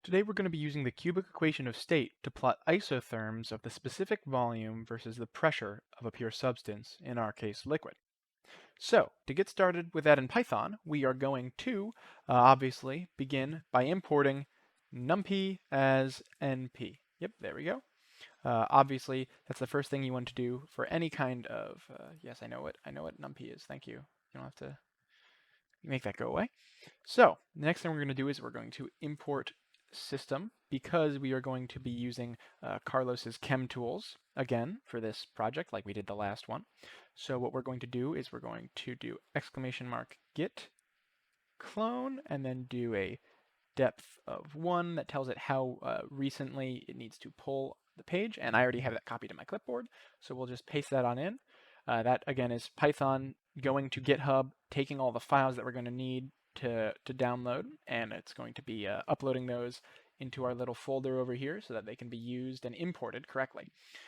Today we're going to be using the cubic equation of state to plot isotherms of the specific volume versus the pressure of a pure substance, in our case liquid. So, to get started with that in Python, we are going to obviously begin by importing numpy as np. Yep, there we go. Obviously, that's the first thing you want to do for any kind of, yes, I know what numpy is, thank you. You don't have to make that go away. So the next thing we're going to do is we're going to import system because we are going to be using Carlos's chem tools again for this project like we did the last one. So what we're going to do is we're going to do !git clone and then do a depth of 1 that tells it how recently it needs to pull the page, and I already have that copied in my clipboard, so we'll just paste that on in. That again is Python going to GitHub, taking all the files that we're going to need to download, and it's going to be uploading those into our little folder over here so that they can be used and imported correctly.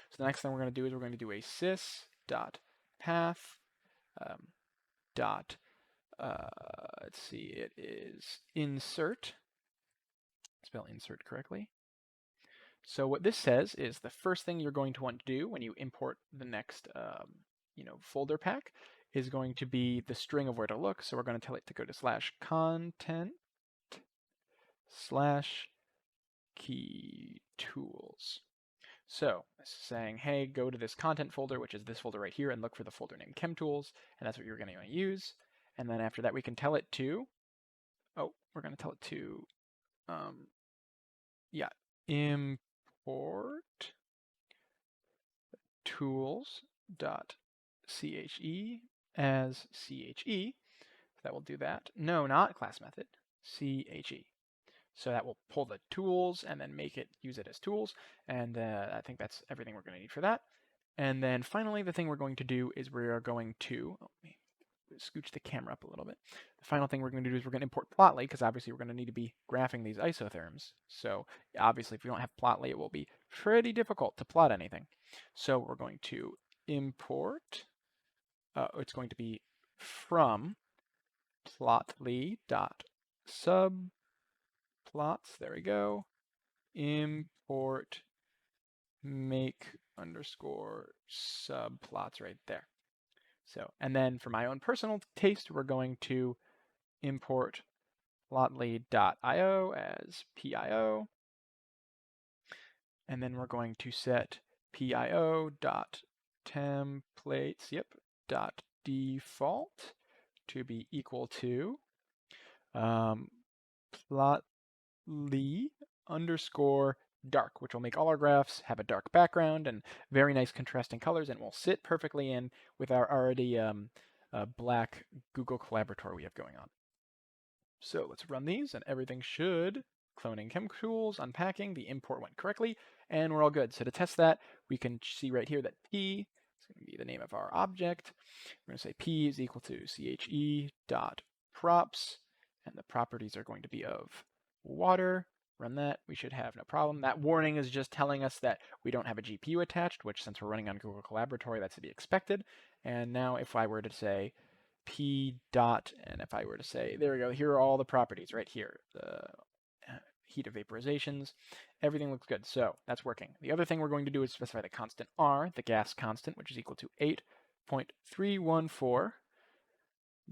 So the next thing we're going to do is we're going to do a sys.path dot, let's see, it is insert, spell insert correctly. So what this says is the first thing you're going to want to do when you import the next folder pack is going to be the string of where to look. So we're going to tell it to go to /content/key tools. So this is saying, hey, go to this content folder, which is this folder right here, and look for the folder named chemtools, and that's what you're going to want to use. And then after that, we can tell it to, we're going to tell it to, import tools.che as che. So that will do that. No, not class method, che. So that will pull the tools and then use it as tools. And I think that's everything we're going to need for that. And then finally, the thing we're going to do is we are going to, scooch the camera up a little bit. The final thing we're going to do is we're going to import Plotly, because obviously we're going to need to be graphing these isotherms. So obviously if we don't have Plotly, it will be pretty difficult to plot anything. So we're going to import, it's going to be from plotly.subplots, there we go, import make underscore subplots right there. So, and then for my own personal taste, we're going to import plotly.io as PIO. And then we're going to set PIO.templates, .default to be equal to plotly underscore dark, which will make all our graphs have a dark background and very nice contrasting colors, and will sit perfectly in with our already black Google Collaborator we have going on. So let's run these, and everything should, cloning chem tools, unpacking, the import went correctly, and we're all good. So to test that, we can see right here that P is going to be the name of our object. We're going to say P is equal to che.props, and the properties are going to be of water. Run that, we should have no problem. That warning is just telling us that we don't have a GPU attached, which since we're running on Google Collaboratory, that's to be expected. And now if I were to say P dot, and if I were to say, there we go, here are all the properties right here, the heat of vaporizations, everything looks good. So that's working. The other thing we're going to do is specify the constant R, the gas constant, which is equal to 8.314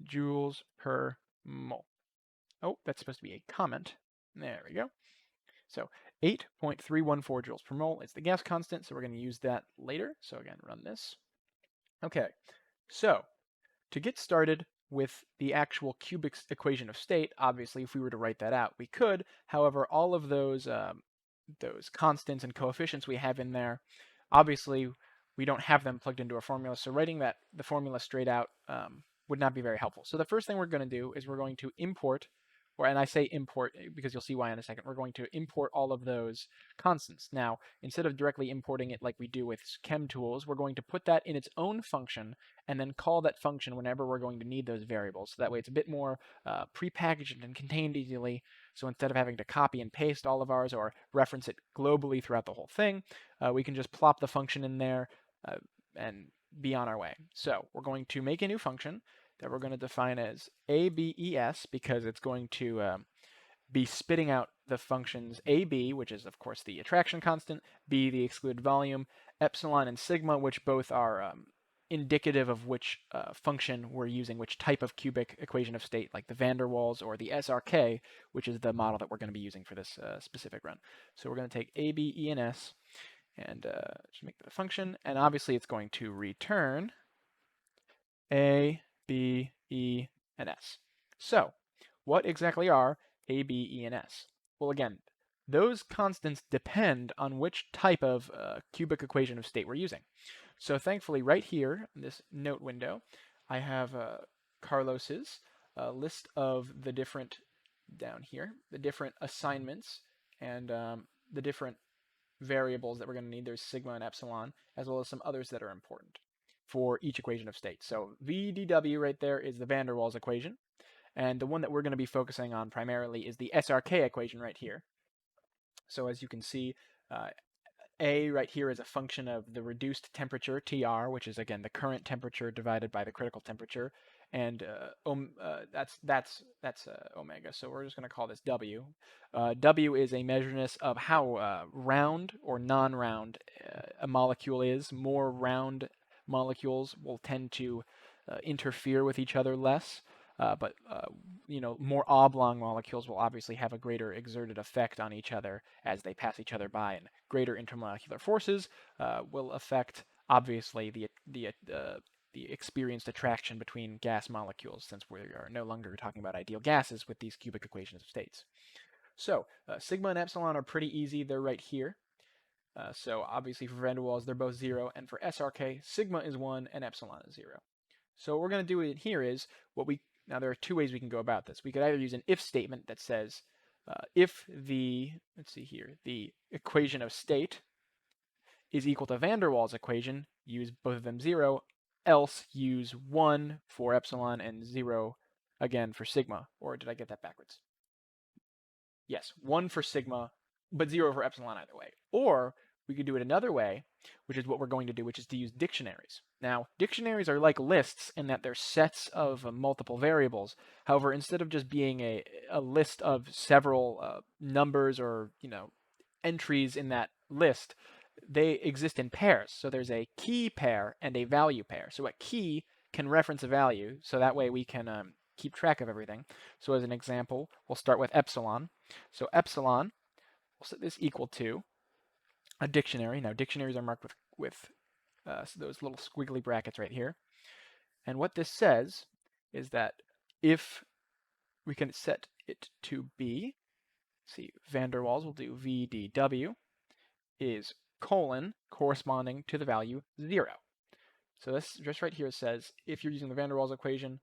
joules per mole. Oh, that's supposed to be a comment. There we go. So 8.314 joules per mole is the gas constant, so we're going to use that later. So again, run this. Okay, so to get started with the actual cubic equation of state, obviously if we were to write that out, we could. However, all of those constants and coefficients we have in there, obviously we don't have them plugged into a formula, so writing the formula straight out would not be very helpful. So the first thing we're going to do is we're going to import, and I say import because you'll see why in a second, we're going to import all of those constants. Now, instead of directly importing it like we do with chem tools, we're going to put that in its own function and then call that function whenever we're going to need those variables. So that way it's a bit more prepackaged and contained easily. So instead of having to copy and paste all of ours or reference it globally throughout the whole thing, we can just plop the function in there and be on our way. So we're going to make a new function that we're going to define as ABES because it's going to be spitting out the functions AB, which is of course the attraction constant, B, the excluded volume, epsilon and sigma, which both are indicative of which function we're using, which type of cubic equation of state, like the van der Waals or the Srk, which is the model that we're going to be using for this specific run. So we're going to take A, B, E, and S, and just make that a function, and obviously it's going to return A, B, E, and S. So what exactly are A, B, E, and S? Well, again, those constants depend on which type of cubic equation of state we're using. So thankfully, right here in this note window, I have Carlos's list of the different, down here, the different assignments and the different variables that we're going to need. There's sigma and epsilon, as well as some others that are important for each equation of state. So VDW right there is the van der Waals equation. And the one that we're going to be focusing on primarily is the Srk equation right here. So as you can see, A right here is a function of the reduced temperature, Tr, which is again the current temperature divided by the critical temperature, and that's omega. So we're just going to call this W. W is a measureness of how round or non-round a molecule is. More round molecules will tend to interfere with each other less. But more oblong molecules will obviously have a greater exerted effect on each other as they pass each other by, and greater intermolecular forces will affect obviously the experienced attraction between gas molecules, since we are no longer talking about ideal gases with these cubic equations of states. So sigma and epsilon are pretty easy. They're right here. So obviously for van der Waals, they're both 0, and for Srk, sigma is 1 and epsilon is 0. So what we're going to do in here is now there are two ways we can go about this. We could either use an if statement that says if the equation of state is equal to van der Waals equation, use both of them 0, else use 1 for epsilon and 0 again for sigma. Or did I get that backwards? Yes, 1 for sigma, but 0 for epsilon either way. Or we could do it another way, which is what we're going to do, which is to use dictionaries. Now, dictionaries are like lists in that they're sets of multiple variables. However, instead of just being a list of several numbers or entries in that list, they exist in pairs. So there's a key pair and a value pair. So a key can reference a value, so that way we can keep track of everything. So as an example, we'll start with epsilon. So epsilon, we'll set this equal to a dictionary. Now dictionaries are marked with those little squiggly brackets right here. And what this says is that if we can set it to be, see, van der Waals will do VDW is colon corresponding to the value 0. So this just right here says if you're using the van der Waals equation,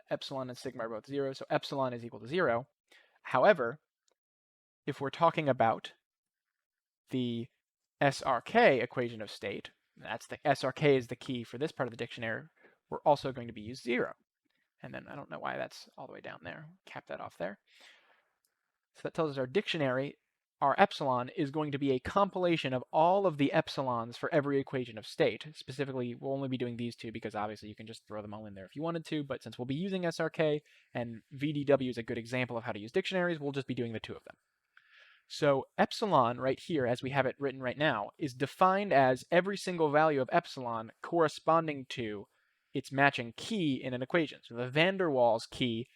epsilon and sigma are both 0, so epsilon is equal to 0. However, if we're talking about the Srk equation of state, that's the Srk is the key for this part of the dictionary, we're also going to be use 0. And then I don't know why that's all the way down there. Cap that off there. So that tells us our dictionary, our epsilon, is going to be a compilation of all of the epsilons for every equation of state. Specifically, we'll only be doing these two because obviously you can just throw them all in there if you wanted to, but since we'll be using Srk and VDW is a good example of how to use dictionaries, we'll just be doing the two of them. So epsilon right here, as we have it written right now, is defined as every single value of epsilon corresponding to its matching key in an equation. So the van der Waals key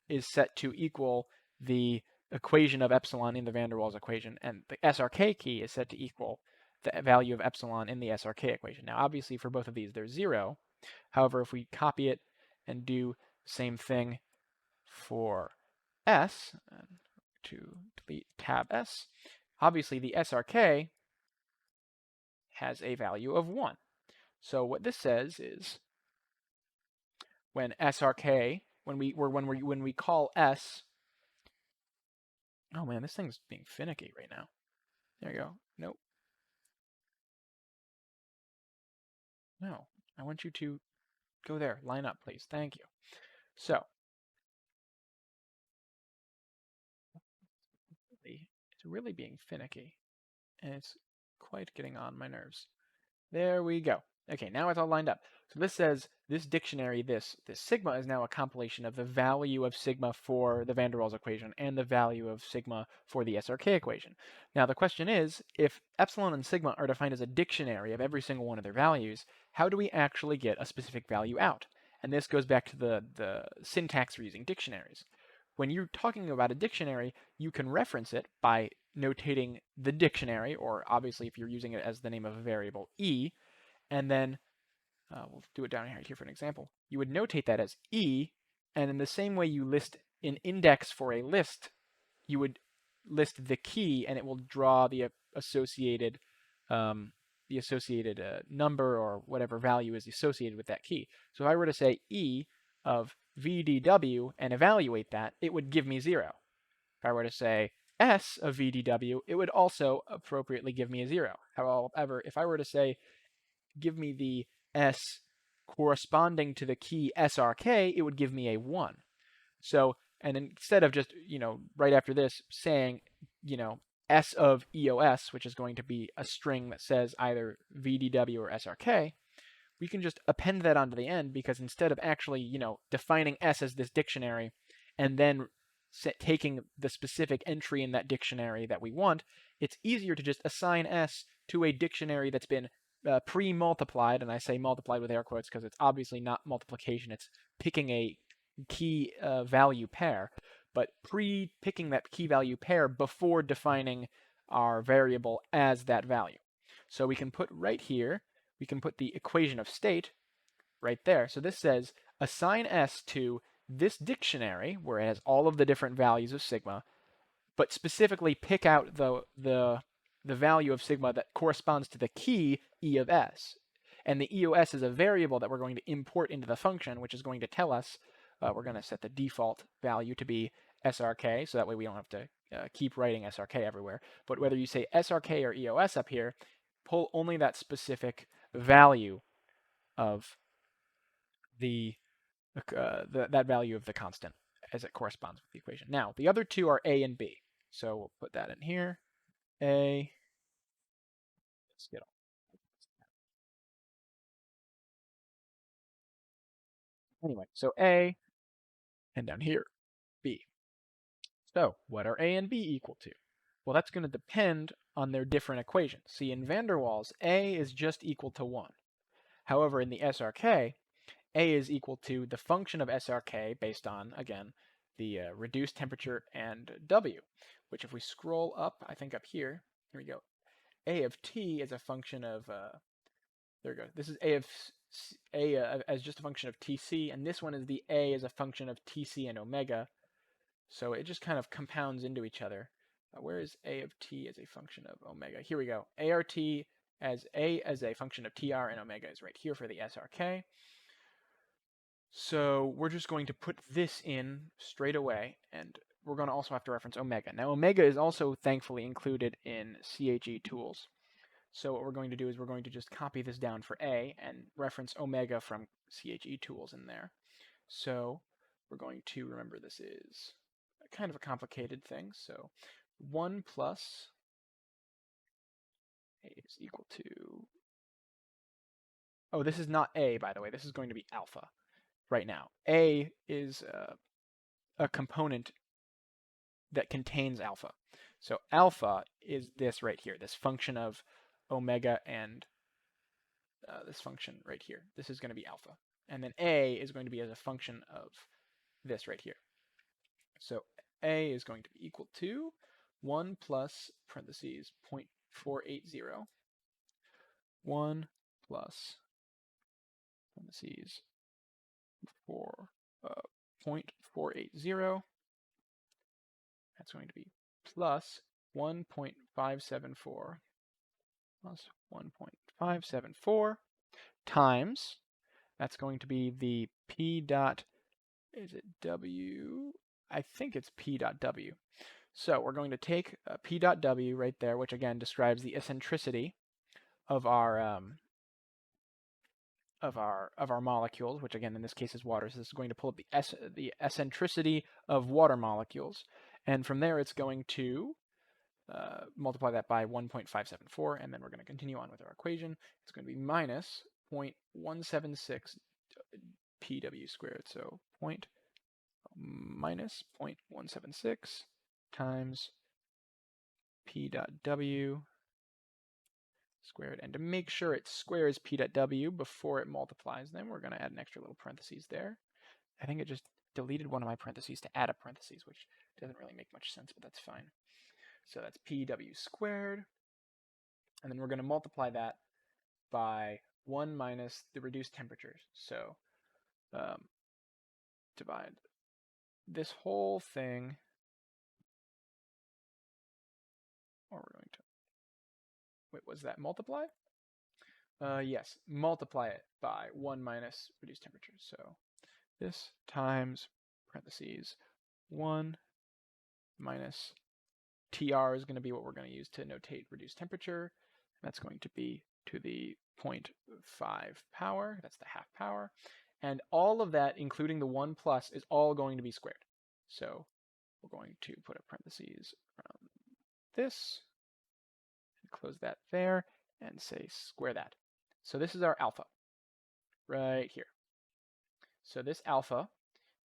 is set to equal the equation of epsilon in the van der Waals equation, and the Srk key is set to equal the value of epsilon in the Srk equation. Now, obviously, for both of these, there's 0. However, if we copy it and do the same thing for S, to delete tab S, obviously the Srk has a value of 1. So what this says is when Srk, when we call S, oh man, this thing's being finicky right now. There you go. Nope. No, I want you to go there. Line up, please. Thank you. So, it's really being finicky, and it's quite getting on my nerves. There we go. Okay, now it's all lined up. So this says this dictionary, this sigma is now a compilation of the value of sigma for the van der Waals equation and the value of sigma for the Srk equation. Now the question is, if epsilon and sigma are defined as a dictionary of every single one of their values, how do we actually get a specific value out? And this goes back to the syntax for using dictionaries. When you're talking about a dictionary, you can reference it by notating the dictionary, or obviously if you're using it as the name of a variable, e, and then we'll do it down here for an example. You would notate that as E, and in the same way you list an index for a list, you would list the key, and it will draw the associated number or whatever value is associated with that key. So if I were to say E of VDW and evaluate that, it would give me 0. If I were to say S of VDW, it would also appropriately give me a 0. However, if I were to say give me the S corresponding to the key Srk, it would give me a 1. So, and instead of just, right after this saying, S of EOS, which is going to be a string that says either VDW or Srk, we can just append that onto the end, because instead of actually, defining S as this dictionary and then taking the specific entry in that dictionary that we want, it's easier to just assign S to a dictionary that's been pre-multiplied, and I say multiplied with air quotes because it's obviously not multiplication, it's picking a key value pair, but pre-picking that key value pair before defining our variable as that value. So we can put right here, we can put the equation of state right there. So this says assign S to this dictionary where it has all of the different values of sigma, but specifically pick out the value of sigma that corresponds to the key E of S. And the EOS is a variable that we're going to import into the function, which is going to tell us, we're going to set the default value to be Srk, so that way we don't have to keep writing Srk everywhere. But whether you say Srk or EOS up here, pull only that specific value of that value of the constant as it corresponds with the equation. Now, the other two are A and B. So we'll put that in here. A. Let's get all. Anyway, so A, and down here, B. So what are A and B equal to? Well, that's going to depend on their different equations. See, in van der Waals, A is just equal to 1. However, in the Srk, A is equal to the function of Srk based on, again, the reduced temperature and W, which if we scroll up, I think up here we go. A of t is a function of, there we go. This is A as just a function of Tc, and this one is the A as a function of Tc and omega. So it just kind of compounds into each other. Where is A of t as a function of omega? Here we go. ART as A as a function of Tr and omega is right here for the Srk. So we're just going to put this in straight away, and we're going to also have to reference omega. Now omega is also thankfully included in CHE tools. So what we're going to do is we're going to just copy this down for A and reference omega from CHE tools in there. So we're going to remember this is kind of a complicated thing. So 1 plus A is equal to, oh, this is not A, by the way. This is going to be alpha right now. A is a component that contains alpha. So alpha is this right here, this function of omega and this function right here. This is going to be alpha. And then A is going to be as a function of this right here. So A is going to be equal to 1 plus parentheses 0.480, 1 plus parentheses 0.480. That's going to be plus 1.574 plus 1.574 times, that's going to be the P dot, is it W? I think it's P dot W. So we're going to take P dot W right there, which again describes the eccentricity of our molecules, which again in this case is water. So this is going to pull up the eccentricity of water molecules, and from there it's going to multiply that by 1.574, and then we're going to continue on with our equation. It's going to be minus 0.176 pW squared. So minus 0.176 times P dot W squared. And to make sure it squares P dot W before it multiplies them, we're going to add an extra little parentheses there. I think it just deleted one of my parentheses to add a parentheses, which doesn't really make much sense, but that's fine. So that's PW squared. And then we're going to multiply that by 1 minus the reduced temperatures. So divide this whole thing, or we're going to, wait, was that multiply? Yes, multiply it by 1 minus reduced temperatures. So this times parentheses 1 minus TR is going to be what we're going to use to notate reduced temperature. That's going to be to the 0.5 power. That's the half power. And all of that, including the 1 plus, is all going to be squared. So we're going to put a parentheses around this, and close that there, and say square that. So this is our alpha right here. So this alpha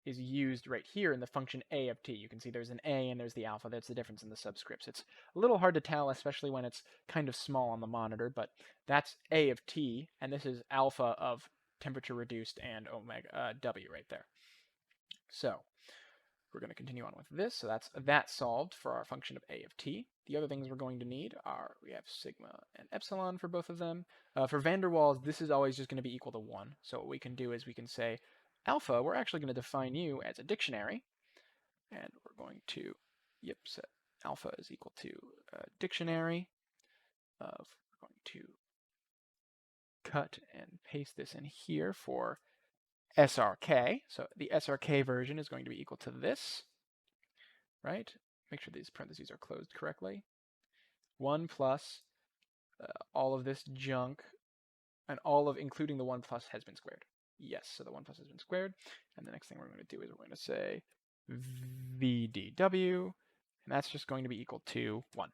is used right here in the function a of t. You can see there's an a and there's the alpha. That's the difference in the subscripts. It's a little hard to tell, especially when it's kind of small on the monitor, but that's a of t, and this is alpha of temperature reduced and omega w right there. So we're going to continue on with this. So that's that solved for our function of a of t. The other things we're going to need are, we have sigma and epsilon for both of them. For van der Waals, this is always just going to be equal to 1. So what we can do is we can say alpha, we're actually going to define you as a dictionary. And we're going to, set alpha is equal to a dictionary of, we're going to cut and paste this in here for Srk. So the Srk version is going to be equal to this, right? Make sure these parentheses are closed correctly. 1 plus all of this junk, and all of, including the 1 plus, has been squared. Yes, so the 1 plus has been squared. And the next thing we're going to do is we're going to say VDW, and that's just going to be equal to 1.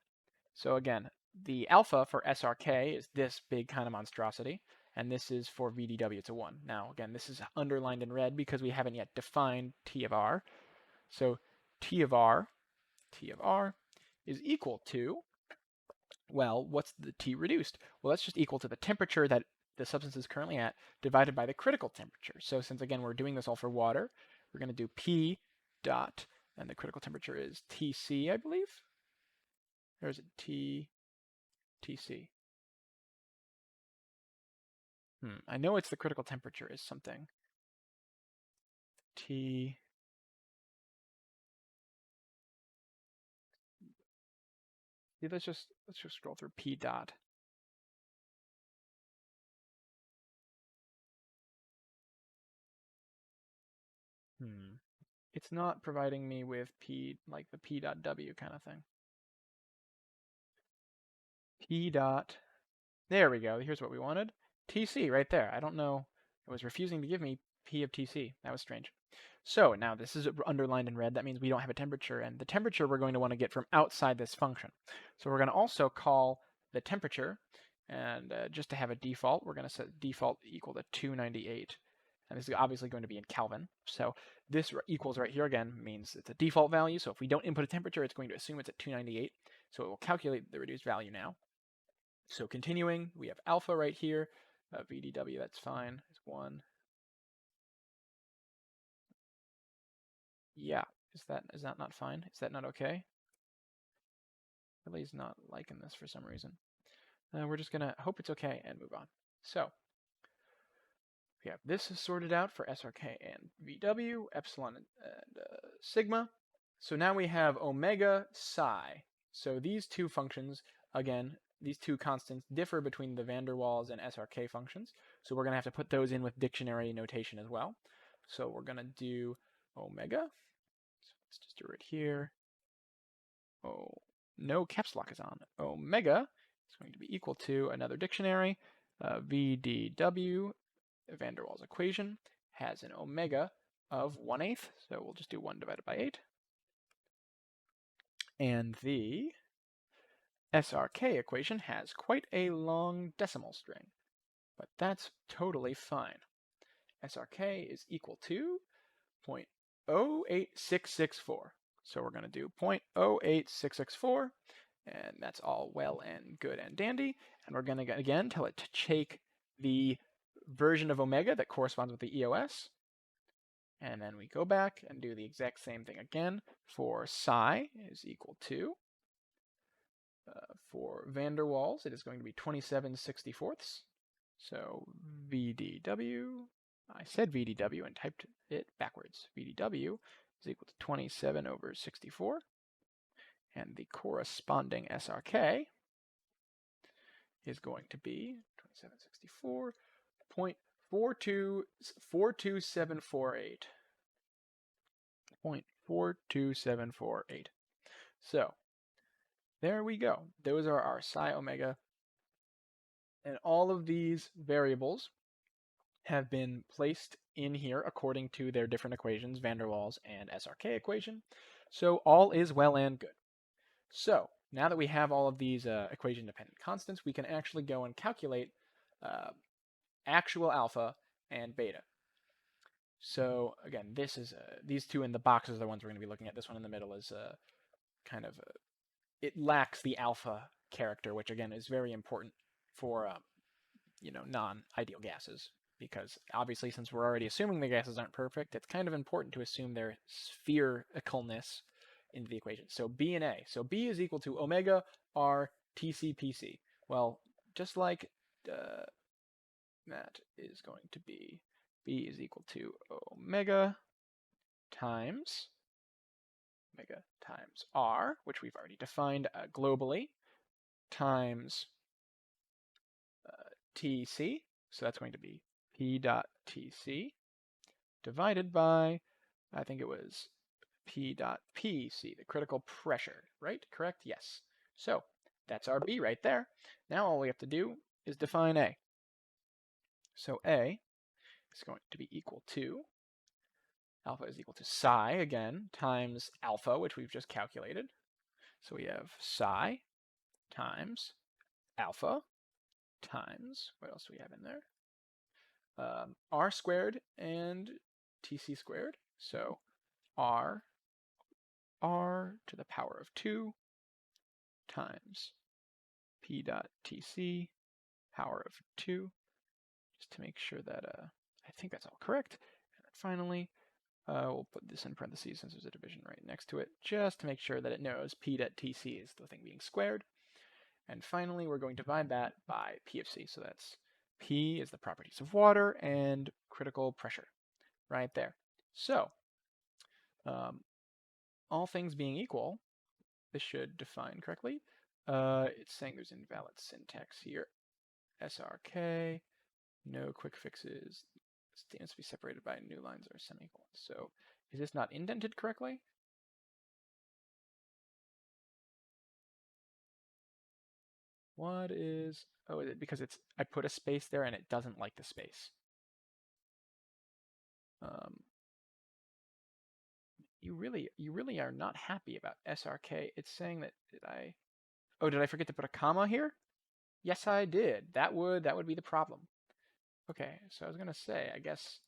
So again, the alpha for Srk is this big kind of monstrosity, and this is for VDW, it's a 1. Now, again, this is underlined in red because we haven't yet defined T of R. So T of R is equal to, well, what's the T reduced? Well, that's just equal to the temperature that the substance is currently at divided by the critical temperature. So since, again, we're doing this all for water, we're going to do P dot, and the critical temperature is TC, I believe. Or is it TC? I know it's the critical temperature is something. T. Yeah, let's just scroll through P dot. It's not providing me with P, like the P dot W kind of thing. P dot, there we go, here's what we wanted. TC right there. I don't know, it was refusing to give me P of TC. That was strange. So now this is underlined in red. That means we don't have a temperature, and the temperature we're going to want to get from outside this function. So we're going to also call the temperature, and just to have a default, we're going to set default equal to 298. And this is obviously going to be in Kelvin. So this equals right here again means it's a default value. So if we don't input a temperature, it's going to assume it's at 298. So it will calculate the reduced value now. So continuing, we have alpha right here. VDW, that's fine, is 1. Yeah, is that not fine? Is that not okay? Really is not liking this for some reason. We're just gonna hope it's okay and move on. So we have this is sorted out for Srk and VW, epsilon and sigma. So now we have omega psi. So these two functions, again, these two constants differ between the van der Waals and Srk functions. So we're gonna have to put those in with dictionary notation as well. So we're gonna do omega. So let's just do it here. Oh, no caps lock is on. Omega is going to be equal to another dictionary. VDW, van der Waals equation, has an omega of 1/8. So we'll just do 1 divided by 8. And the Srk equation has quite a long decimal string. but that's totally fine. Srk is equal to 0.08664. So we're going to do 0.08664, and that's all well and good and dandy. And we're going to, again, tell it to take the version of omega that corresponds with the EOS. And then we go back and do the exact same thing again for psi is equal to, for van der Waals, it is going to be 27/64. So VDW, I said VDW and typed it backwards. VDW is equal to 27/64. And the corresponding SRK is going to be 27/64.42748. 0.42748. So there we go. Those are our psi omega. And all of these variables have been placed in here according to their different equations, van der Waals and Srk equation. So all is well and good. So now that we have all of these equation-dependent constants, we can actually go and calculate actual alpha and beta. So again, this is these two in the boxes are the ones we're going to be looking at. This one in the middle is kind of it lacks the alpha character, which again is very important for non-ideal gases, because obviously since we're already assuming the gases aren't perfect, it's kind of important to assume their sphericalness into the equation. So B and A. So B is equal to omega R TCPC. Well, just like that is going to be B is equal to omega times R, which we've already defined globally, times TC. So that's going to be P dot TC divided by, I think it was P dot PC, the critical pressure, right? Correct? Yes. So that's our B right there. Now all we have to do is define A. So A is going to be equal to, alpha is equal to psi, again, times alpha, which we've just calculated. So we have psi times alpha times, what else do we have in there? R squared and TC squared. So R to the power of 2 times P dot TC power of 2, just to make sure that I think that's all correct. And then finally, we'll put this in parentheses since there's a division right next to it, just to make sure that it knows P dot TC is the thing being squared. And finally, we're going to divide that by P of C. So that's P is the properties of water and critical pressure right there. So all things being equal, this should define correctly. It's saying there's invalid syntax here. Srk, no quick fixes. Statements to be separated by new lines or semicolons. So is this not indented correctly? What is, oh, is it because I put a space there and it doesn't like the space? You really are not happy about Srk. It's saying that, did I forget to put a comma here? Yes, I did. That would be the problem. Okay, so I was gonna say, I guess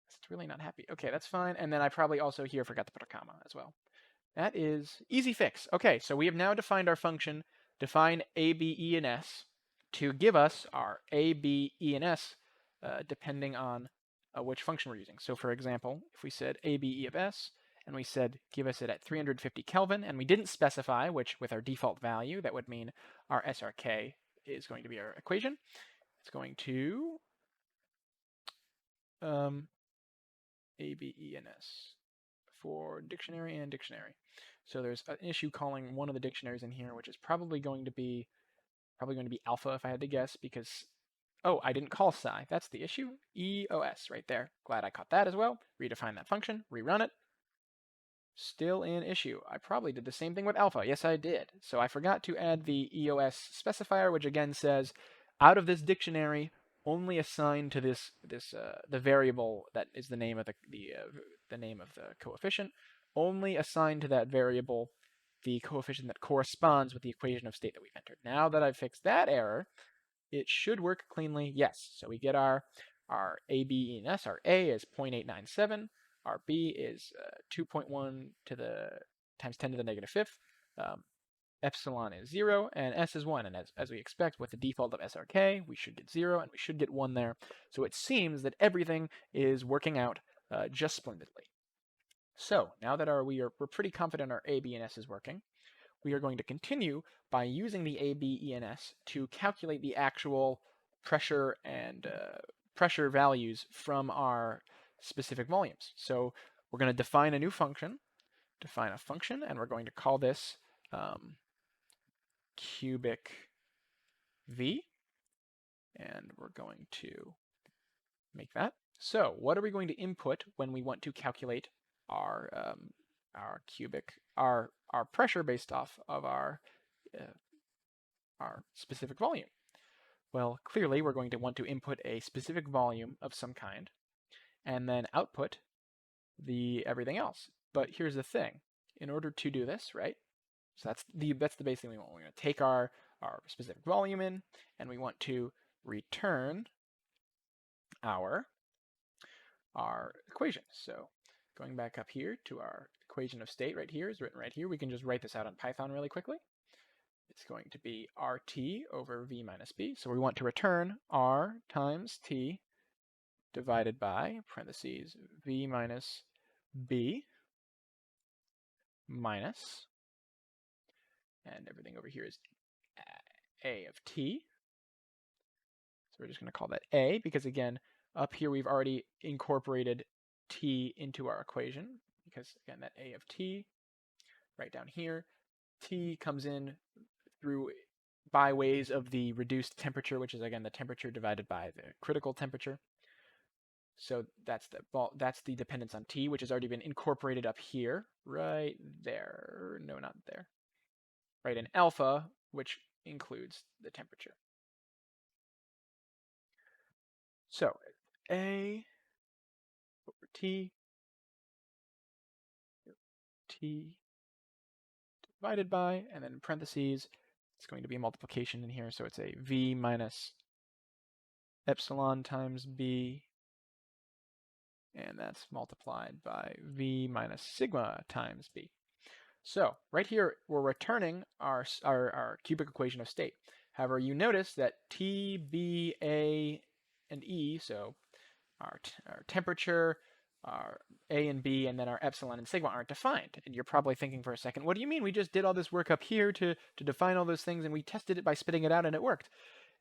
it's really not happy. Okay, that's fine. And then I probably also here forgot to put a comma as well. That is easy fix. Okay, so we have now defined our function, define a, b, e, and s, to give us our a, b, e, and s depending on which function we're using. So for example, if we said a, b, e of s, and we said give us it at 350 Kelvin, and we didn't specify which with our default value, that would mean our Srk is going to be our equation. It's going to A, B, E, and S for dictionary and dictionary. So there's an issue calling one of the dictionaries in here, which is probably going to be alpha if I had to guess, because oh, I didn't call psi. That's the issue. EOS right there. Glad I caught that as well. Redefine that function, rerun it. Still an issue. I probably did the same thing with alpha. Yes, I did. So I forgot to add the EOS specifier, which again says, out of this dictionary, only assign to the variable that is the name of the name of the coefficient. Only assign to that variable the coefficient that corresponds with the equation of state that we've entered. Now that I've fixed that error, it should work cleanly. Yes. So we get our A, B, E, and S. Our A is 0.897. Our B is 2.1 to the times 10 to the negative fifth. Epsilon is 0, and S is 1. And as we expect, with the default of Srk, we should get 0, and we should get 1 there. So it seems that everything is working out just splendidly. So now that we're pretty confident our A, B, and S is working, we are going to continue by using the A, B, E, and S to calculate the actual pressure and pressure values from our specific volumes. So we're going to define a new function, and we're going to call this cubic V, and we're going to make that. So what are we going to input when we want to calculate our pressure based off of our specific volume? Well, clearly we're going to want to input a specific volume of some kind, and then output the everything else. But here's the thing: in order to do this, right? So that's the base thing we want. We're going to take our specific volume in, and we want to return our equation. So going back up here to our equation of state right here is written right here. We can just write this out on Python really quickly. It's going to be RT over V minus B. So we want to return R times T divided by, parentheses, V minus B minus, and everything over here is A of T. So we're just going to call that A because, again, up here we've already incorporated T into our equation because, again, that A of T right down here, T comes in through by ways of the reduced temperature, which is, again, the temperature divided by the critical temperature. So that's the dependence on T, which has already been incorporated up here, right there. No, not there. Right in alpha, which includes the temperature. So A over T divided by, and then in parentheses, it's going to be a multiplication in here, so it's a V minus epsilon times B, and that's multiplied by V minus sigma times B. So right here, we're returning our cubic equation of state. However, you notice that T, B, A, and E, so our temperature, our A and B, and then our epsilon and sigma aren't defined. And you're probably thinking for a second, what do you mean? We just did all this work up here to define all those things, and we tested it by spitting it out, and it worked.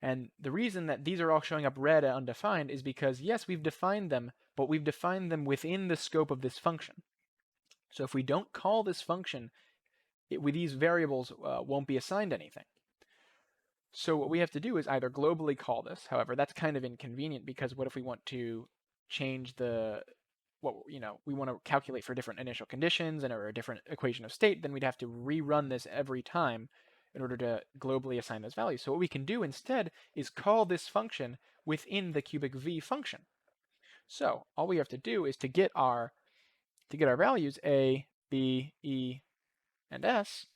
And the reason that these are all showing up red and undefined is because, yes, we've defined them, but we've defined them within the scope of this function. So if we don't call this function, these variables won't be assigned anything. So what we have to do is either globally call this. However, that's kind of inconvenient because what if we want to change we want to calculate for different initial conditions and or a different equation of state, then we'd have to rerun this every time in order to globally assign those values. So what we can do instead is call this function within the cubic V function. So all we have to do is to get our values A, B, E, and S,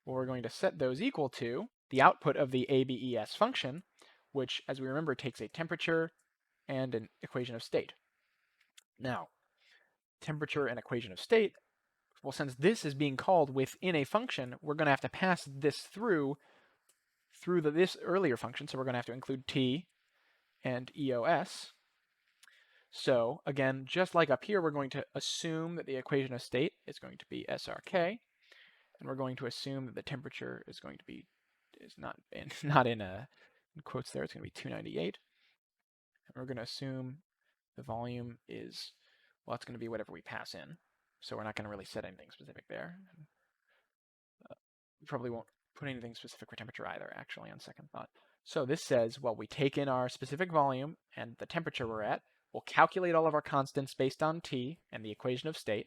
well, we're going to set those equal to the output of the ABES function, which, as we remember, takes a temperature and an equation of state. Now, temperature and equation of state, well, since this is being called within a function, we're going to have to pass this through this earlier function, so we're going to have to include T and EOS. So, again, just like up here, we're going to assume that the equation of state is going to be Srk, and we're going to assume that the temperature is going to be not in quotes there. It's going to be 298. And we're going to assume the volume is, well, it's going to be whatever we pass in. So we're not going to really set anything specific there. We probably won't put anything specific for temperature either, actually, on second thought. So this says, well, we take in our specific volume and the temperature we're at. We'll calculate all of our constants based on T and the equation of state.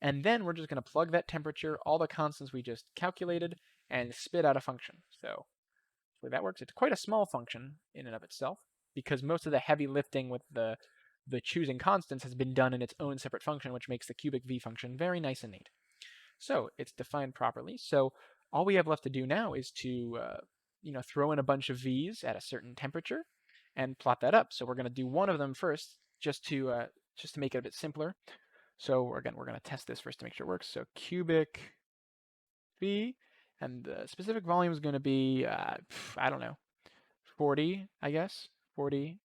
And then we're just going to plug that temperature, all the constants we just calculated, and spit out a function. So the way that works, it's quite a small function in and of itself, because most of the heavy lifting with the choosing constants has been done in its own separate function, which makes the cubic V function very nice and neat. So it's defined properly. So all we have left to do now is to throw in a bunch of V's at a certain temperature and plot that up. So we're going to do one of them first just to make it a bit simpler. So again, we're going to test this first to make sure it works. So cubic V, and the specific volume is going to be, I don't know, 40, I guess, 40.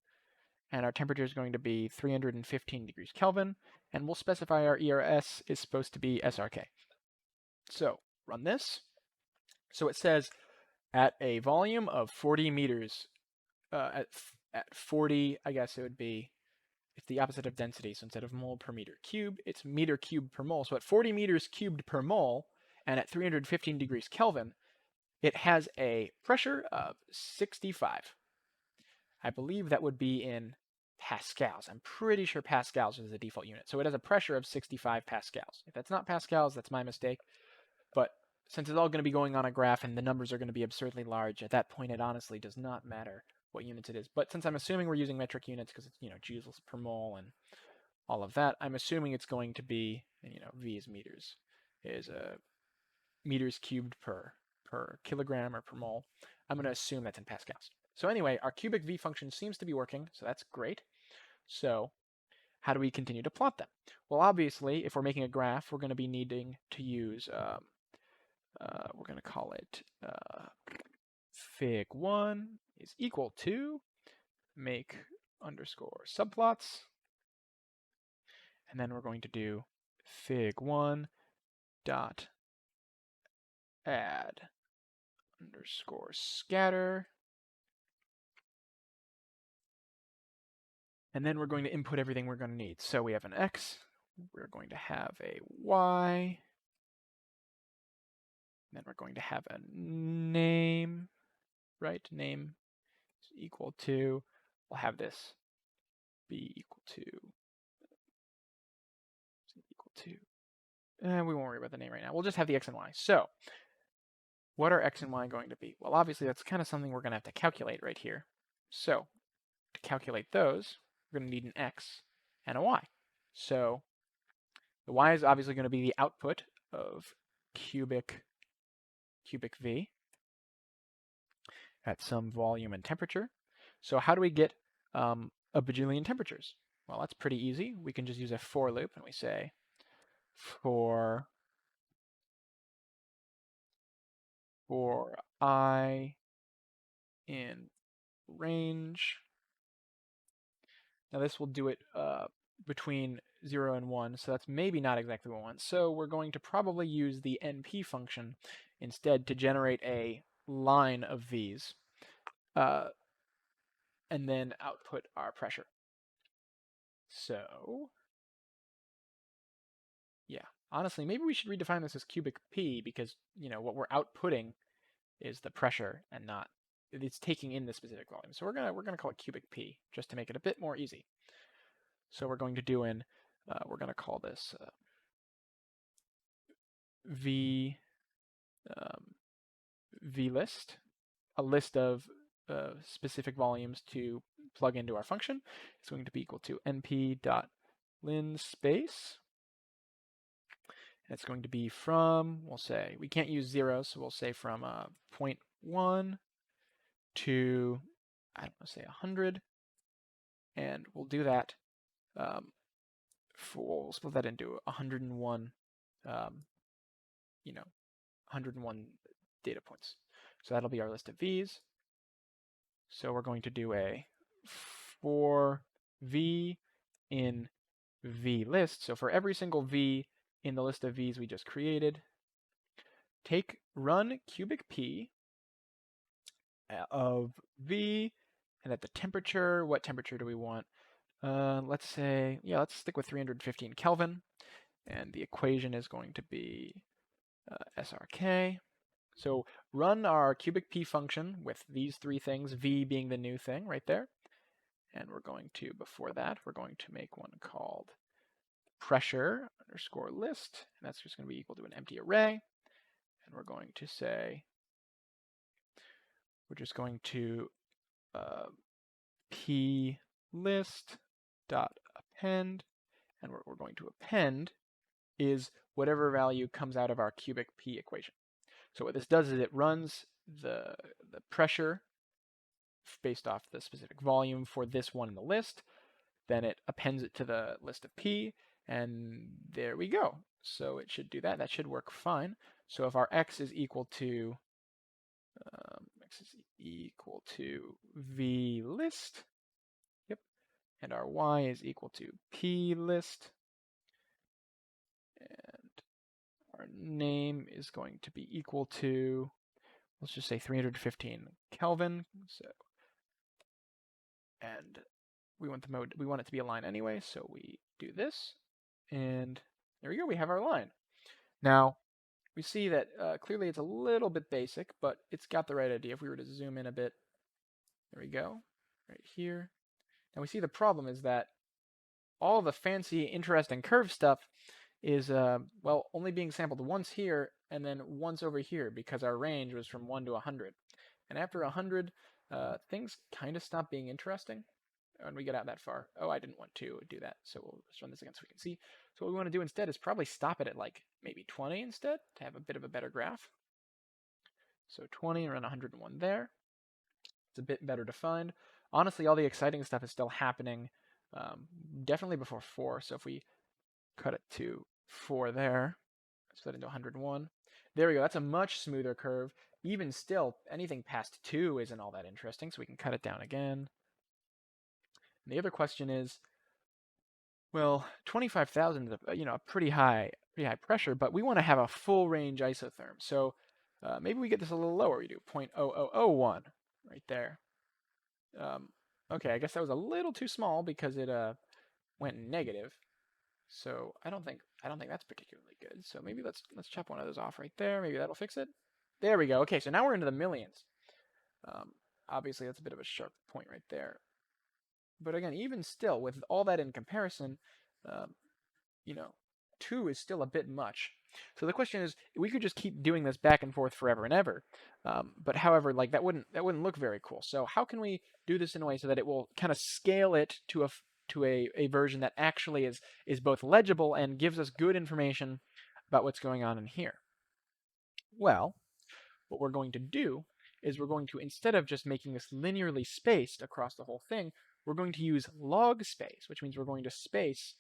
And our temperature is going to be 315 degrees Kelvin. And we'll specify our ERS is supposed to be Srk. So run this. So it says at a volume of 40 meters, at 40, I guess it would be, it's the opposite of density. So instead of mole per meter cubed, it's meter cubed per mole. So at 40 meters cubed per mole, and at 315 degrees Kelvin, it has a pressure of 65. I believe that would be in pascals. I'm pretty sure pascals is the default unit. So it has a pressure of 65 pascals. If that's not pascals, that's my mistake. But since it's all going to be going on a graph and the numbers are going to be absurdly large, at that point it honestly does not matter what units it is. But since I'm assuming we're using metric units because it's, joules per mole and all of that, I'm assuming it's going to be, V is meters, is meters cubed per kilogram or per mole. I'm going to assume that's in pascals. So anyway, our cubic V function seems to be working, so that's great. So how do we continue to plot them? Well, obviously, if we're making a graph, we're going to be needing to use, we're going to call it fig1 is equal to make underscore subplots. And then we're going to do fig1 dot add underscore scatter. And then we're going to input everything we're going to need. So we have an X, we're going to have a Y, then we're going to have a name, right? Name is equal to, we'll have this be equal to, we won't worry about the name right now. We'll just have the X and Y. So what are X and Y going to be? Well, obviously that's kind of something we're going to have to calculate right here. So to calculate those, we're going to need an X and a Y. So the Y is obviously going to be the output of cubic V at some volume and temperature. So how do we get a bajillion temperatures? Well, that's pretty easy. We can just use a for loop, and we say for I in range. Now this will do it between 0 and 1, so that's maybe not exactly what we want. So we're going to probably use the NP function instead to generate a line of V's, and then output our pressure. So, yeah, honestly, maybe we should redefine this as cubic P because, what we're outputting is the pressure and not, it's taking in the specific volume. So we're gonna call it cubic P just to make it a bit more easy. So we're going to do we're going to call this V list, a list of specific volumes to plug into our function. It's going to be equal to np.linspace. And it's going to be from, we'll say, we can't use 0, so we'll say from 0.1 to, I don't know, say 100. And we'll do that, we'll split that into 101, 101 data points. So that'll be our list of V's. So we're going to do a for V in V list. So for every single V in the list of V's we just created, run cubic P of V, and at the temperature, what temperature do we want? Let's say, let's stick with 315 Kelvin, and the equation is going to be Srk. So run our cubic P function with these three things, V being the new thing right there. And we're going to, before that, we're going to make one called pressure underscore list. And that's just going to be equal to an empty array. And we're going to say, we're just going to P list dot append. And what we're going to append is whatever value comes out of our cubic P equation. So what this does is it runs the the pressure based off the specific volume for this one in the list. Then it appends it to the list of P, and there we go. So it should do that. That should work fine. So if our x is equal to v list, yep, and our y is equal to p list, and our name is going to be equal to, let's just say 315 Kelvin. So, and we want it to be a line anyway, so we do this, and there we go. We have our line. Now we see that clearly it's a little bit basic, but it's got the right idea. If we were to zoom in a bit, there we go, right here. Now we see the problem is that all the fancy, interesting curve stuff is, well, only being sampled once here and then once over here because our range was from 1 to 100. And after 100, things kind of stop being interesting when we get out that far. Oh, I didn't want to do that, so we'll just run this again so we can see. So what we want to do instead is probably stop it at like maybe 20 instead to have a bit of a better graph. So 20, around 101 there. It's a bit better defined. Honestly, all the exciting stuff is still happening definitely before 4. So if we cut it to 4 there, split into 101. There we go. That's a much smoother curve. Even still, anything past 2 isn't all that interesting, so we can cut it down again. And the other question is, well, 25,000 is a pretty high pressure, but we want to have a full range isotherm. So maybe we get this a little lower. We do 0.0001 right there. Okay, I guess that was a little too small because it went negative. So I don't think that's particularly good. So maybe let's chop one of those off right there. Maybe that'll fix it. There we go. Okay, so now we're into the millions. Obviously, that's a bit of a sharp point right there. But again, even still, with all that in comparison, 2 is still a bit much. So the question is, we could just keep doing this back and forth forever and ever. But however, like that wouldn't look very cool. So how can we do this in a way so that it will kind of scale it to a version that actually is both legible and gives us good information about what's going on in here? Well, what we're going to do is we're going to, instead of just making this linearly spaced across the whole thing, we're going to use log space, which means we're going to space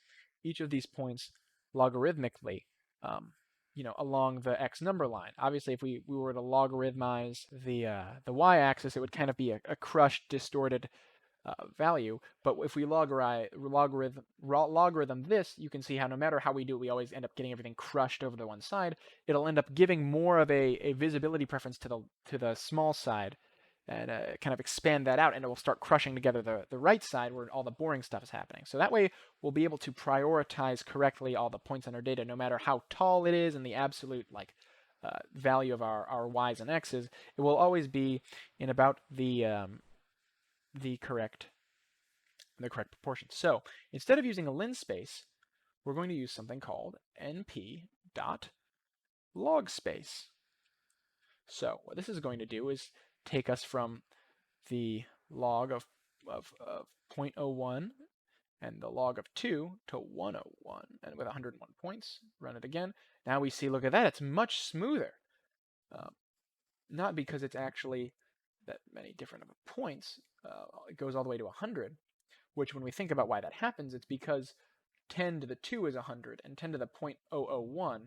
each of these points logarithmically, along the x number line. Obviously, if we were to logarithmize the y-axis, it would kind of be a crushed, distorted value. But if we logarithm this, you can see how no matter how we do it, we always end up getting everything crushed over to one side. It'll end up giving more of a visibility preference to the small side, and kind of expand that out, and it will start crushing together the right side where all the boring stuff is happening. So that way, we'll be able to prioritize correctly all the points on our data, no matter how tall it is and the absolute value of our y's and x's. It will always be in about the correct proportion. So instead of using a lin space, we're going to use something called np dot log space. So what this is going to do is take us from the log of 0.01 and the log of 2 to 101, and with 101 points, run it again. Now we see, look at that, it's much smoother. Not because it's actually that many different points. It goes all the way to 100, which when we think about why that happens, it's because 10 to the 2 is 100, and 10 to the 0.001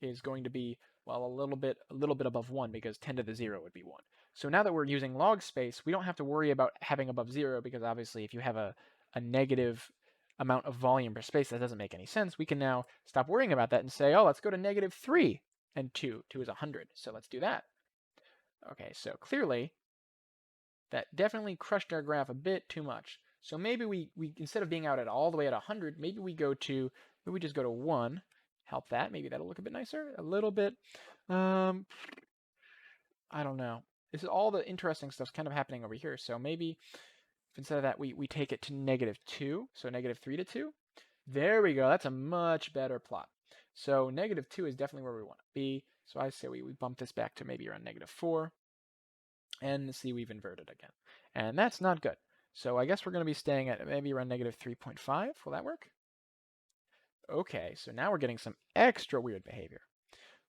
is going to be, well, a little bit above 1, because 10 to the 0 would be 1. So now that we're using log space, we don't have to worry about having above 0, because obviously if you have a negative amount of volume per space, that doesn't make any sense. We can now stop worrying about that and say, oh, let's go to -3 and 2. 2 is 100, so let's do that. Okay, so clearly that definitely crushed our graph a bit too much. So maybe we instead of being out at all the way at 100, maybe we just go to 1. Help that. Maybe that'll look a bit nicer. A little bit. I don't know. This is all the interesting stuff's kind of happening over here. So maybe instead of that, we take it to -2. So -3 to 2. There we go. That's a much better plot. So -2 is definitely where we want to be. So I say we bump this back to maybe around -4. And see, we've inverted again. And that's not good. So I guess we're going to be staying at maybe around -3.5. Will that work? Okay, so now we're getting some extra weird behavior.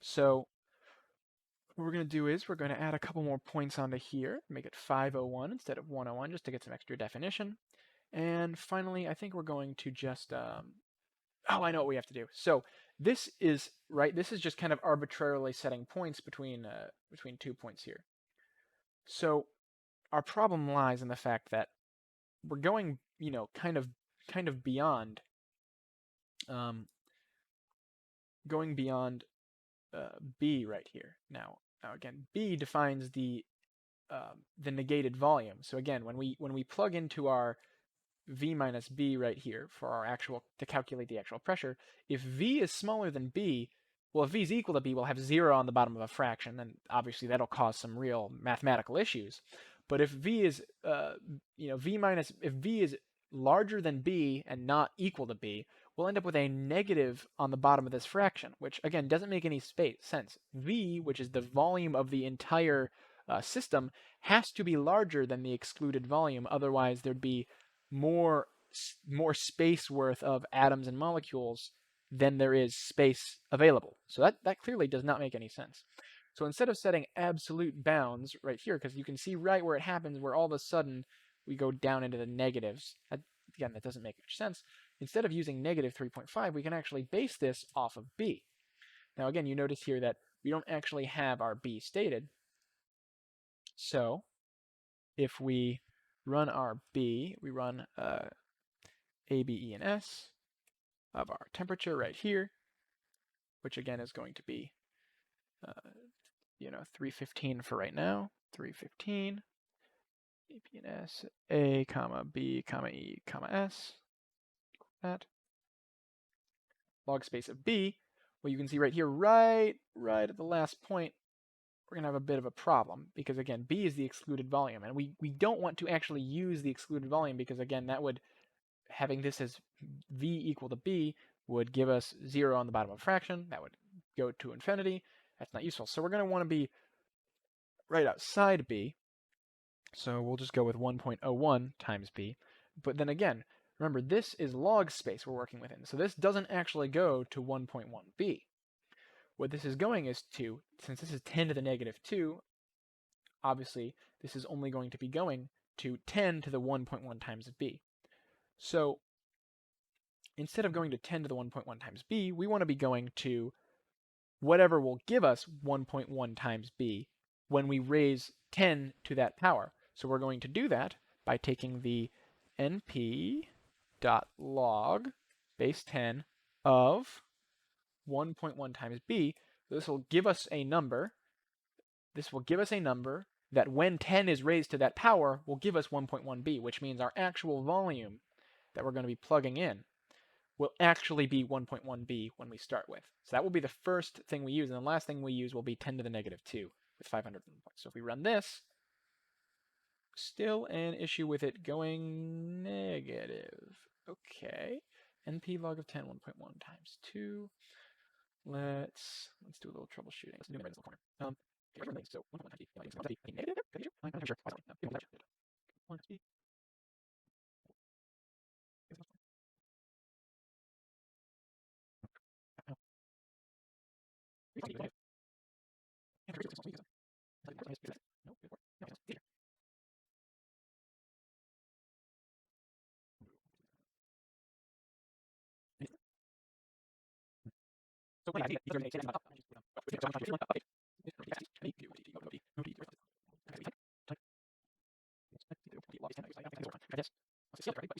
So what we're going to do is we're going to add a couple more points onto here, make it 501 instead of 101 just to get some extra definition. And finally, I think we're going to just, oh, I know what we have to do. So this is, right, this is just kind of arbitrarily setting points between 2 points here. So our problem lies in the fact that we're going, kind of beyond, going beyond B right here. Now again, B defines the negated volume. So again, when we plug into our V minus B right here for our to calculate the actual pressure, if V is smaller than B, well, if V is equal to B, we'll have 0 on the bottom of a fraction, and obviously that'll cause some real mathematical issues. But if V is, if V is larger than B and not equal to B, we'll end up with a negative on the bottom of this fraction, which again doesn't make any sense. V, which is the volume of the entire system, has to be larger than the excluded volume, otherwise there'd be more space worth of atoms and molecules than there is space available. So that clearly does not make any sense. So instead of setting absolute bounds right here, because you can see right where it happens, where all of a sudden we go down into the negatives. Again, that doesn't make much sense. Instead of using negative 3.5, we can actually base this off of B. Now again, you notice here that we don't actually have our B stated. So if we run our B, we run A, B, E, and S of our temperature right here, which again is going to be, 315 for right now, 315, A, B, and S, A, comma, B, comma, E, comma, S, that. Log space of B, well, you can see right here, right at the last point, we're going to have a bit of a problem because, again, B is the excluded volume, and we don't want to actually use the excluded volume because, again, that would, having this as V equal to B would give us 0 on the bottom of a fraction. That would go to infinity. That's not useful. So we're going to want to be right outside B. So we'll just go with 1.01 times B. But then again, remember, this is log space we're working within. So this doesn't actually go to 1.1B. What this is going is to, since this is 10 to the negative 2, obviously this is only going to be going to 10 to the 1.1 times of B. So instead of going to 10 to the 1.1 times B, we want to be going to whatever will give us 1.1 times B when we raise 10 to that power. So we're going to do that by taking the np.log base 10 of 1.1 times B. This will give us a number. This will give us a number that when 10 is raised to that power will give us 1.1B, which means our actual volume that we're going to be plugging in will actually be 1.1B when we start with. So that will be the first thing we use, and the last thing we use will be 10 to the negative 2 with 500 points. So if we run this, still an issue with it going negative. Okay, np log of 10, 1.1 times 2. Let's do a little troubleshooting. Let's do it right in the corner. So 1.1 times b negative. I'm sure.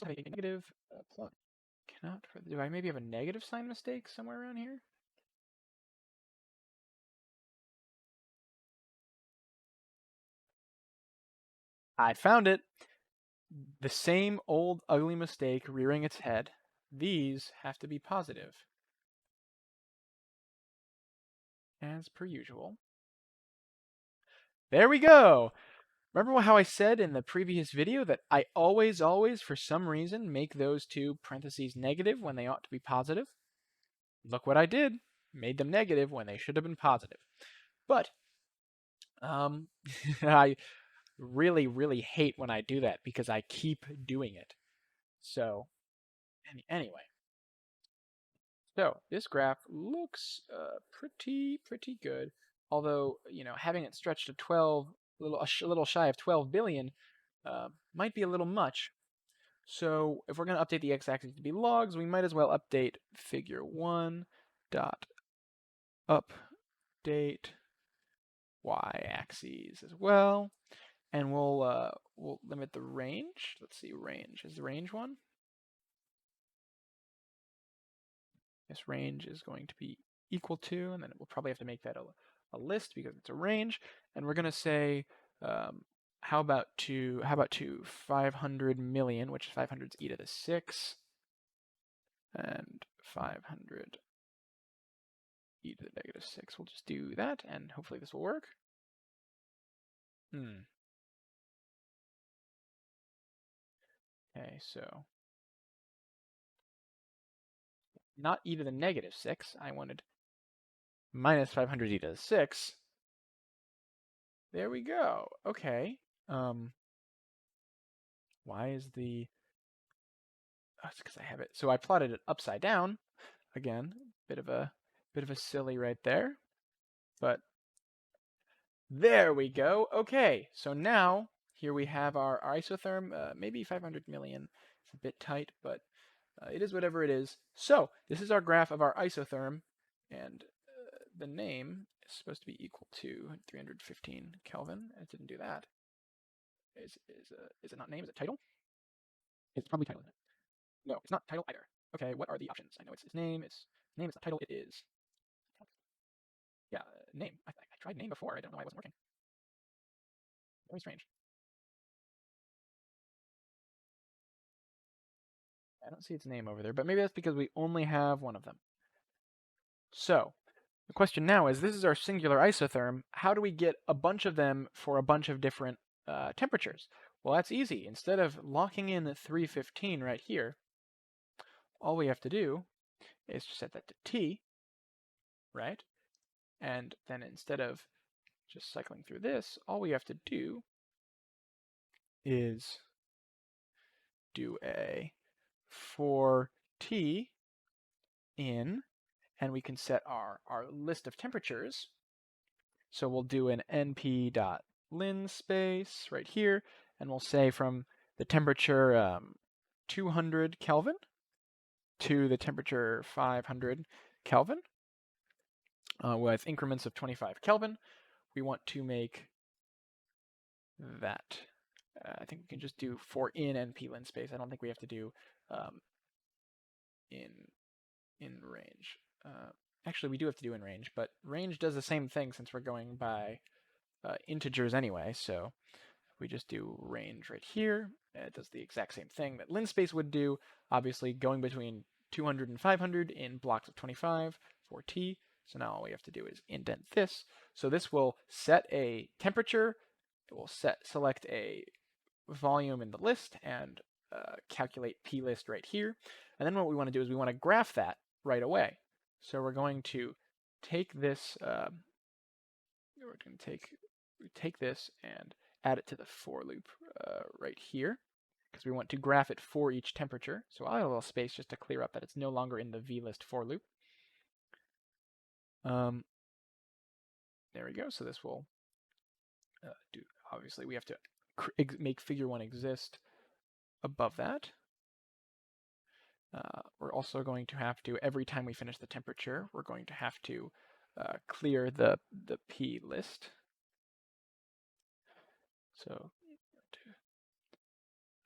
Negative plug. Do I maybe have a negative sign mistake somewhere around here? I found it. The same old ugly mistake rearing its head. These have to be positive, as per usual. There we go. Remember how I said in the previous video that I always, for some reason, make those two parentheses negative when they ought to be positive? Look what I did. Made them negative when they should have been positive. But I really hate when I do that because I keep doing it. So anyway. So this graph looks pretty good. although, having it stretched to 12, a little shy of 12 billion, might be a little much. So if we're going to update the x-axis to be logs, we might as well update figure 1 dot update y-axis as well, and we'll limit the range. Let's see, range is the range one. This range is going to be equal to, and then we'll probably have to make that a list because it's a range, and we're going to say how about to 500 million, which 500 is e to the 6, and 500 e to the negative 6. We'll just do that, and hopefully this will work. Okay, so not e to the negative 6. I wanted minus 500 e to the 6. There we go. Okay. Why is the... Oh, it's because I have it. So I plotted it upside down. Again, bit of a silly right there. But there we go. Okay, so now here we have our isotherm. Maybe 500 million. It's a bit tight, but it is whatever it is. So this is our graph of our isotherm, and the name is supposed to be equal to 315 Kelvin. It didn't do that. Is it not name? Is it title? It's probably title, isn't it? No, it's not title either. Okay, what are the options? I know it's name. Name is not title. It is. Yeah, name. I tried name before. I don't know why it wasn't working. Very strange. I don't see its name over there, but maybe that's because we only have one of them. So the question now is, this is our singular isotherm. How do we get a bunch of them for a bunch of different temperatures? Well, that's easy. Instead of locking in 315 right here, all we have to do is to set that to T, right? And then instead of just cycling through this, all we have to do is do a for T in, and we can set our list of temperatures. So we'll do an np.linspace right here, and we'll say from the temperature 200 Kelvin to the temperature 500 Kelvin with increments of 25 Kelvin. We want to make that. I think we can just do for in np linspace. I don't think we have to do in range. Actually, we do have to do in range, but range does the same thing since we're going by integers anyway. So we just do range right here. It does the exact same thing that linspace would do, obviously going between 200 and 500 in blocks of 25 for T. So now all we have to do is indent this. So this will set a temperature, it will select a volume in the list, and calculate plist right here. And then what we want to do is we want to graph that right away. So we're going to take this, we're going to take this and add it to the for loop right here, because we want to graph it for each temperature. So I'll add a little space just to clear up that it's no longer in the vlist for loop. There we go. So this will do, obviously we have to make figure 1 exist above that. We're also going to have to, every time we finish the temperature, we're going to have to clear the P list. So to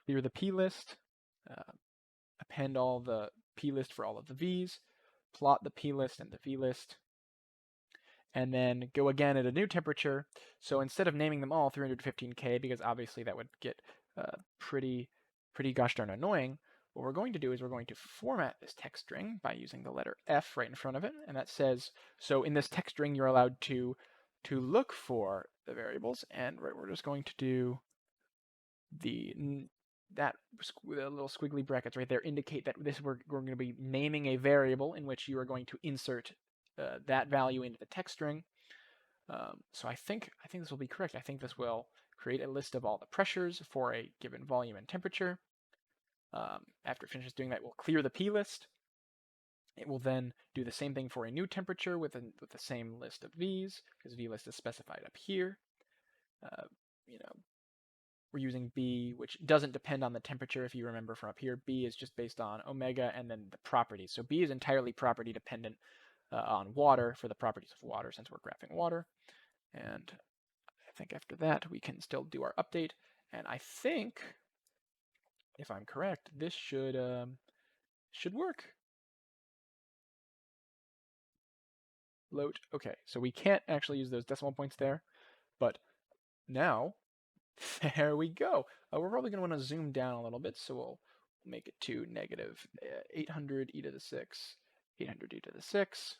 clear the P list, append all the P list for all of the V's, plot the P list and the V list, and then go again at a new temperature. So instead of naming them all 315K, because obviously that would get pretty gosh darn annoying, what we're going to do is we're going to format this text string by using the letter F right in front of it, and that says, so in this text string you're allowed to look for the variables, and we're just going to do the little squiggly brackets right there indicate that we're going to be naming a variable in which you are going to insert that value into the text string. So I think this will be correct. I think this will create a list of all the pressures for a given volume and temperature. After it finishes doing that, we'll clear the P list. It will then do the same thing for a new temperature with the same list of V's, because V list is specified up here. You know, we're using B, which doesn't depend on the temperature, if you remember from up here. B is just based on omega and then the properties. So B is entirely property dependent on water for the properties of water, since we're graphing water. And I think after that, we can still do our update. And I think, if I'm correct, this should work. Float. Okay, so we can't actually use those decimal points there, but now, there we go. We're probably going to want to zoom down a little bit, so we'll make it to negative 800 e to the 6, 800 e to the 6.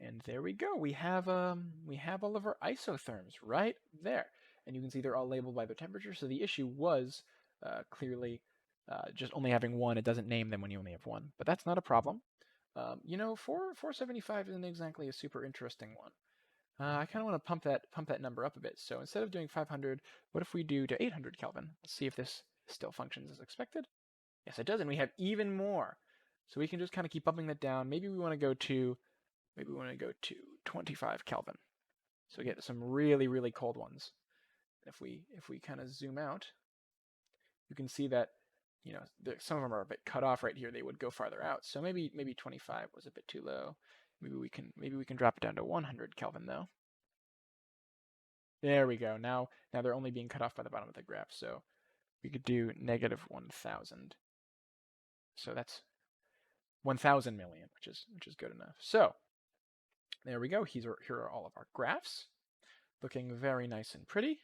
And there we go. We have all of our isotherms right there. And you can see they're all labeled by their temperature. So the issue was clearly just only having one. It doesn't name them when you only have one, but that's not a problem. 475 isn't exactly a super interesting one. I kind of want to pump that number up a bit. So instead of doing 500, what if we do to 800 Kelvin? Let's see if this still functions as expected. Yes, it does, and we have even more. So we can just kind of keep bumping that down. Maybe we want to go to 25 Kelvin. So we get some really, really cold ones. If we kind of zoom out, you can see that some of them are a bit cut off right here. They would go farther out. So maybe 25 was a bit too low. Maybe we can drop it down to 100 Kelvin though. There we go. Now they're only being cut off by the bottom of the graph. So we could do negative 1,000. So that's 1,000 million, which is good enough. So there we go. Here are all of our graphs, looking very nice and pretty.